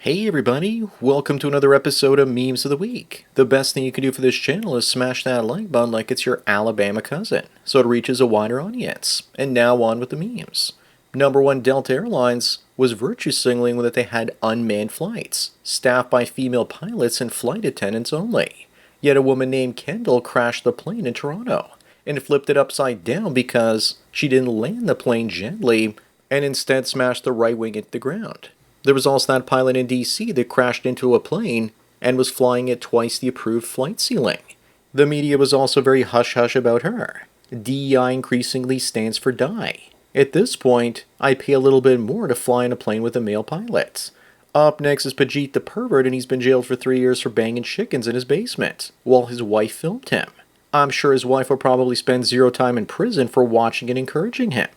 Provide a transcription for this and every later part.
Hey everybody, welcome to another episode of Memes of the Week. The best thing you can do for this channel is smash that like button like it's your Alabama cousin, so it reaches a wider audience. And now on with the memes. Number one, Delta Airlines was virtue signaling that they had unmanned flights, staffed by female pilots and flight attendants only. Yet a woman named Kendall crashed the plane in Toronto, and flipped it upside down because she didn't land the plane gently and instead smashed the right wing into the ground. There was also that pilot in DC that crashed into a plane and was flying at twice the approved flight ceiling. The media was also very hush-hush about her. DEI increasingly stands for die. At this point, I pay a little bit more to fly in a plane with a male pilot. Up next is Pajit the pervert, and he's been jailed for 3 years for banging chickens in his basement, while his wife filmed him. I'm sure his wife will probably spend zero time in prison for watching and encouraging him.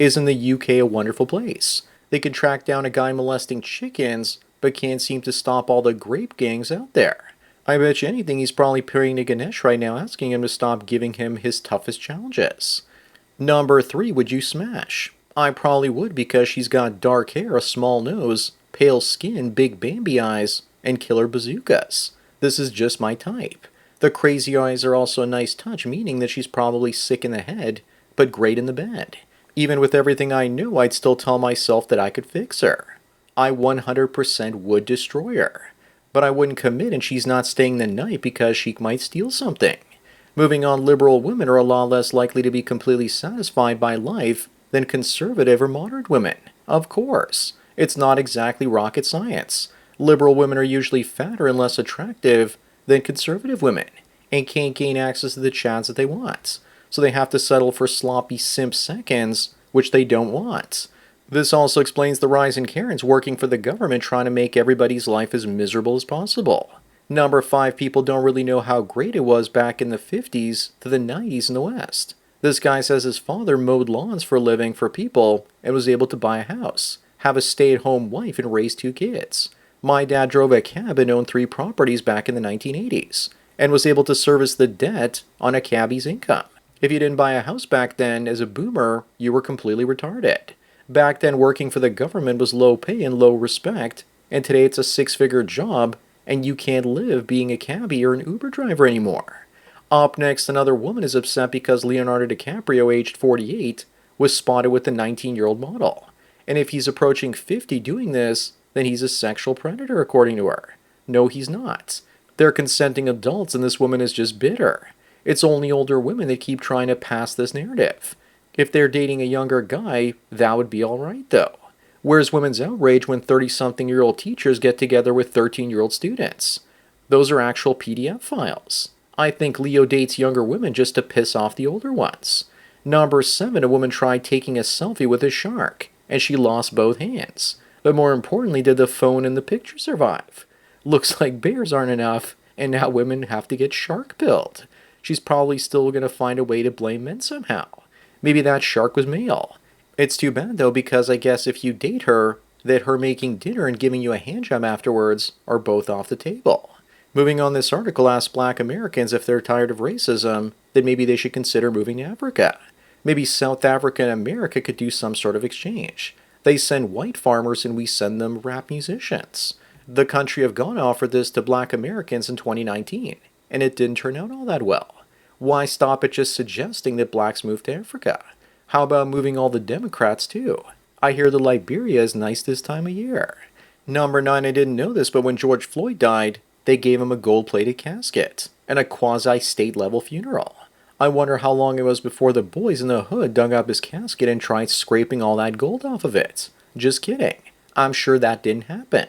Isn't the UK a wonderful place? They can track down a guy molesting chickens, but can't seem to stop all the grape gangs out there. I bet you anything he's probably praying to Ganesh right now, asking him to stop giving him his toughest challenges. Number 3, would you smash? I probably would, because she's got dark hair, a small nose, pale skin, big Bambi eyes, and killer bazookas. This is just my type. The crazy eyes are also a nice touch, meaning that she's probably sick in the head, but great in the bed. Even with everything I knew, I'd still tell myself that I could fix her. I 100% would destroy her. But I wouldn't commit, and she's not staying the night because she might steal something. Moving on, liberal women are a lot less likely to be completely satisfied by life than conservative or moderate women. Of course. It's not exactly rocket science. Liberal women are usually fatter and less attractive than conservative women, and can't gain access to the chads that they want. So they have to settle for sloppy simp seconds, which they don't want. This also explains the rise in Karens working for the government, trying to make everybody's life as miserable as possible. Number 5, people don't really know how great it was back in the 50s to the 90s in the West. This guy says his father mowed lawns for a living for people and was able to buy a house, have a stay-at-home wife, and raise 2 kids. My dad drove a cab and owned 3 properties back in the 1980s, and was able to service the debt on a cabbie's income. If you didn't buy a house back then as a boomer, you were completely retarded. Back then, working for the government was low pay and low respect, and today it's a 6-figure job, and you can't live being a cabbie or an Uber driver anymore. Up next, another woman is upset because Leonardo DiCaprio, aged 48, was spotted with a 19-year-old model. And if he's approaching 50 doing this, then he's a sexual predator, according to her. No, he's not. They're consenting adults, and this woman is just bitter. It's only older women that keep trying to pass this narrative. If they're dating a younger guy, that would be alright though. Where's women's outrage when 30-something-year-old teachers get together with 13-year-old students? Those are actual PDF files. I think Leo dates younger women just to piss off the older ones. Number 7, a woman tried taking a selfie with a shark, and she lost both hands. But more importantly, did the phone and the picture survive? Looks like bears aren't enough, and now women have to get shark-pilled. She's probably still going to find a way to blame men somehow. Maybe that shark was male. It's too bad though, because I guess if you date her, that her making dinner and giving you a handjob afterwards are both off the table. Moving on, this article asks Black Americans if they're tired of racism, then maybe they should consider moving to Africa. Maybe South Africa and America could do some sort of exchange. They send white farmers and we send them rap musicians. The country of Ghana offered this to Black Americans in 2019. And it didn't turn out all that well. Why stop at just suggesting that blacks move to Africa? How about moving all the Democrats too? I hear the Liberia is nice this time of year. Number 9, I didn't know this, but when George Floyd died, they gave him a gold-plated casket and a quasi-state level funeral. I wonder how long it was before the boys in the hood dug up his casket and tried scraping all that gold off of it. Just kidding. I'm sure that didn't happen.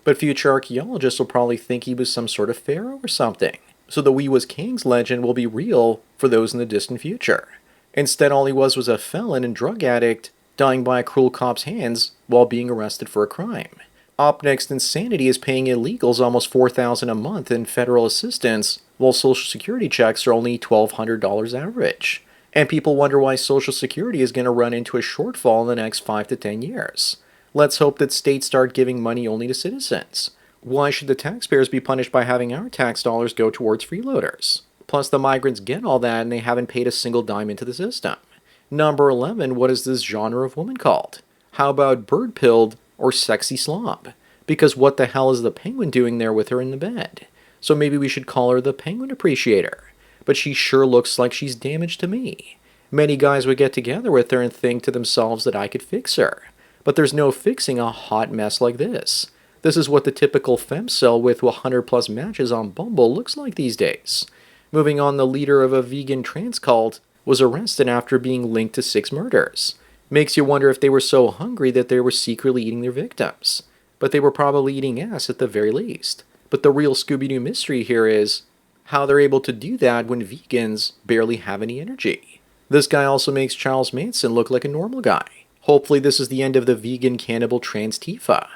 But future archaeologists will probably think he was some sort of pharaoh or something. So the We Was Kings legend will be real for those in the distant future. Instead, all he was a felon and drug addict dying by a cruel cop's hands while being arrested for a crime. Up next, insanity is paying illegals almost $4,000 a month in federal assistance, while Social Security checks are only $1,200 average. And people wonder why Social Security is going to run into a shortfall in the next 5 to 10 years. Let's hope that states start giving money only to citizens. Why should the taxpayers be punished by having our tax dollars go towards freeloaders? Plus, the migrants get all that and they haven't paid a single dime into the system. Number 11, what is this genre of woman called? How about bird-pilled or sexy slob? because what the hell is the penguin doing there with her in the bed? So maybe we should call her the penguin appreciator. But she sure looks like she's damaged to me. Many guys would get together with her and think to themselves that I could fix her. But there's no fixing a hot mess like this. This is what the typical femcel with 100 plus matches on Bumble looks like these days. Moving on, the leader of a vegan trans cult was arrested after being linked to 6 murders. Makes you wonder if they were so hungry that they were secretly eating their victims. But they were probably eating ass at the very least. But the real Scooby-Doo mystery here is how they're able to do that when vegans barely have any energy. This guy also makes Charles Manson look like a normal guy. Hopefully this is the end of the vegan cannibal trans Tifa.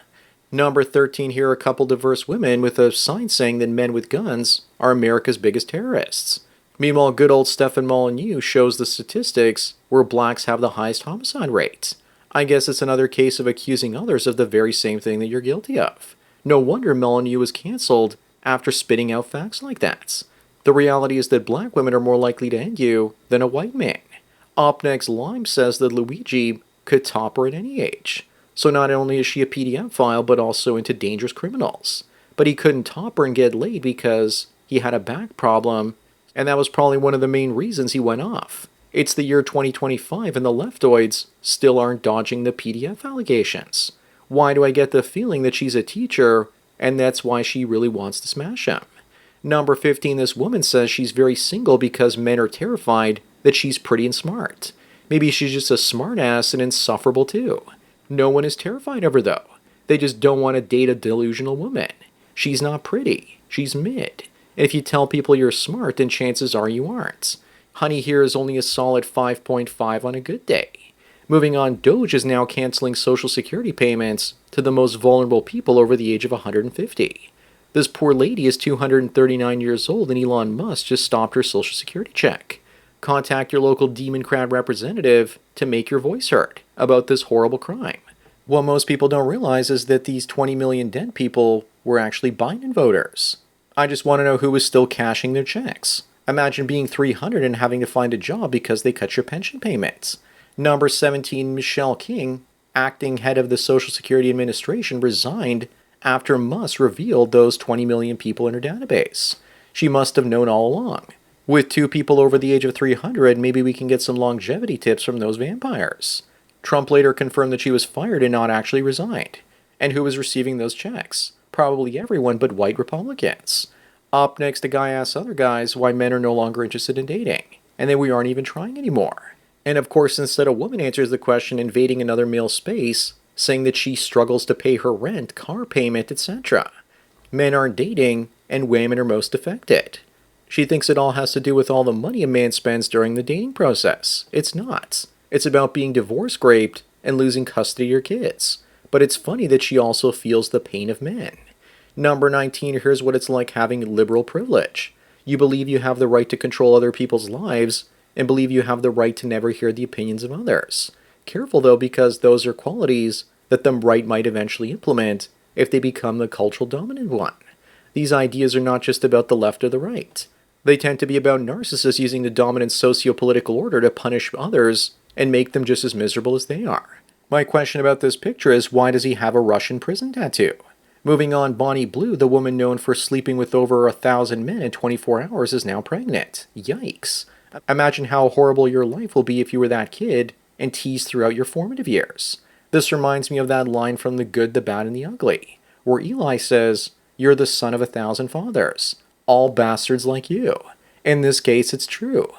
Number 13, here are a couple diverse women with a sign saying that men with guns are America's biggest terrorists. Meanwhile, good old Stefan Molyneux shows the statistics where blacks have the highest homicide rates. I guess it's another case of accusing others of the very same thing that you're guilty of. No wonder Molyneux was cancelled after spitting out facts like that. The reality is that black women are more likely to end you than a white man. Up next, Lime says that Luigi could top her at any age. So not only is she a PDF file, but also into dangerous criminals. But he couldn't top her and get laid because he had a back problem, and that was probably one of the main reasons he went off. It's the year 2025 and the leftoids still aren't dodging the PDF allegations. Why do I get the feeling that she's a teacher, and that's why she really wants to smash him? Number 15, this woman says she's very single because men are terrified that she's pretty and smart. Maybe she's just a smartass and insufferable too. No one is terrified of her though. They just don't want to date a delusional woman. She's not pretty. She's mid. And if you tell people you're smart, then chances are you aren't. Honey here is only a solid 5.5 on a good day. Moving on, Doge is now canceling Social Security payments to the most vulnerable people over the age of 150. This poor lady is 239 years old and Elon Musk just stopped her Social Security check. Contact your local Democrat representative to make your voice heard about this horrible crime. What most people don't realize is that these 20 million dead people were actually Biden voters. I just want to know who is still cashing their checks. Imagine being 300 and having to find a job because they cut your pension payments. Number 17, Michelle King, acting head of the Social Security Administration, resigned after Musk revealed those 20 million people in her database. She must have known all along. With 2 people over the age of 300, maybe we can get some longevity tips from those vampires. Trump later confirmed that she was fired and not actually resigned. And who was receiving those checks? Probably everyone but white Republicans. Up next, a guy asks other guys why men are no longer interested in dating, and that we aren't even trying anymore. And of course, instead, a woman answers the question invading another male's space, saying that she struggles to pay her rent, car payment, etc. Men aren't dating, and women are most affected. She thinks it all has to do with all the money a man spends during the dating process. It's not. It's about being divorce raped and losing custody of your kids. But it's funny that she also feels the pain of men. Number 19, here's what it's like having liberal privilege. You believe you have the right to control other people's lives and believe you have the right to never hear the opinions of others. Careful though, because those are qualities that the right might eventually implement if they become the cultural dominant one. These ideas are not just about the left or the right. They tend to be about narcissists using the dominant socio-political order to punish others and make them just as miserable as they are. My question about this picture is, why does he have a Russian prison tattoo? Moving on, Bonnie Blue, the woman known for sleeping with over 1,000 men in 24 hours, is now pregnant. Yikes. Imagine how horrible your life will be if you were that kid and teased throughout your formative years. This reminds me of that line from The Good, the Bad, and the Ugly, where Eli says, "You're the son of 1,000 fathers. All bastards like you." In this case, it's true.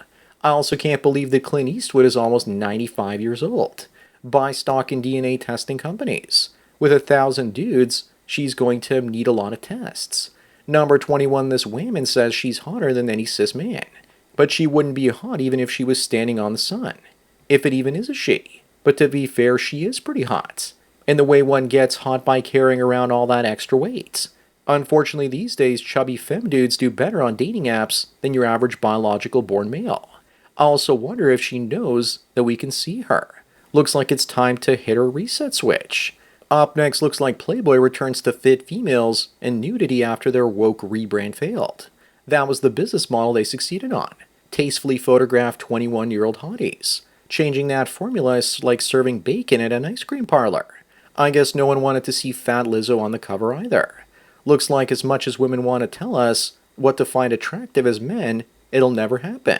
I also can't believe that Clint Eastwood is almost 95 years old. Buy stock in DNA testing companies. With 1,000 dudes, she's going to need a lot of tests. Number 21, this woman says she's hotter than any cis man. But she wouldn't be hot even if she was standing on the sun. If it even is a she. But to be fair, she is pretty hot. And the way one gets hot by carrying around all that extra weight. Unfortunately, these days, chubby femme dudes do better on dating apps than your average biological born male. I also wonder if she knows that we can see her. Looks like it's time to hit her reset switch. Up next, looks like Playboy returns to fit females and nudity after their woke rebrand failed. That was the business model they succeeded on. Tastefully photographed 21-year-old hotties. Changing that formula is like serving bacon at an ice cream parlor. I guess no one wanted to see Fat Lizzo on the cover either. Looks like as much as women want to tell us what to find attractive as men, it'll never happen.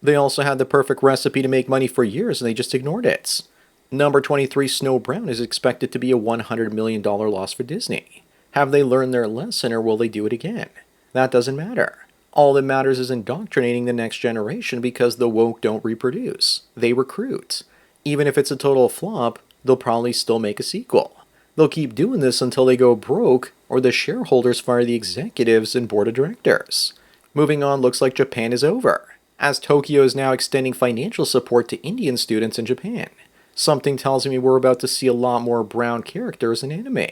They also had the perfect recipe to make money for years and they just ignored it. Number 23, Snow Brown, is expected to be a $100 million loss for Disney. Have they learned their lesson or will they do it again? That doesn't matter. All that matters is indoctrinating the next generation because the woke don't reproduce. They recruit. Even if it's a total flop, they'll probably still make a sequel. They'll keep doing this until they go broke or the shareholders fire the executives and board of directors. Moving on, looks like Japan is over, as Tokyo is now extending financial support to Indian students in Japan. Something tells me we're about to see a lot more brown characters in anime.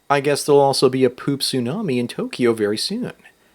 I guess there'll also be a poop tsunami in Tokyo very soon.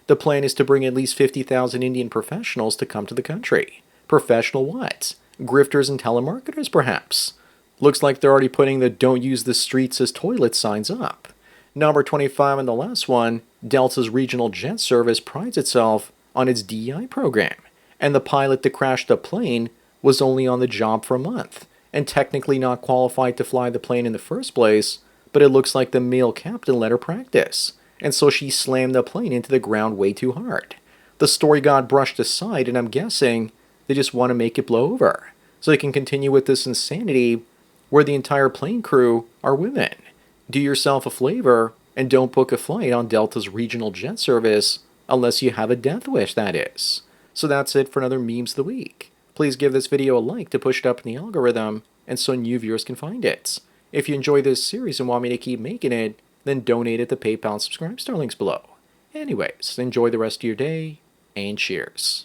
The plan is to bring at least 50,000 Indian professionals to come to the country. Professional what? Grifters and telemarketers, perhaps? Looks like they're already putting the "don't use the streets as toilets" signs up. Number 25 and the last one, Delta's regional jet service prides itself on its DEI program, and the pilot that crashed the plane was only on the job for a month, and technically not qualified to fly the plane in the first place, but it looks like the male captain let her practice, and so she slammed the plane into the ground way too hard. The story got brushed aside, and I'm guessing they just want to make it blow over, so they can continue with this insanity where the entire plane crew are women. Do yourself a favor and don't book a flight on Delta's regional jet service unless you have a death wish, that is. So that's it for another Memes of the Week. Please give this video a like to push it up in the algorithm and so new viewers can find it. If you enjoy this series and want me to keep making it, then donate at the PayPal and subscribe star links below. Anyways, enjoy the rest of your day, and cheers.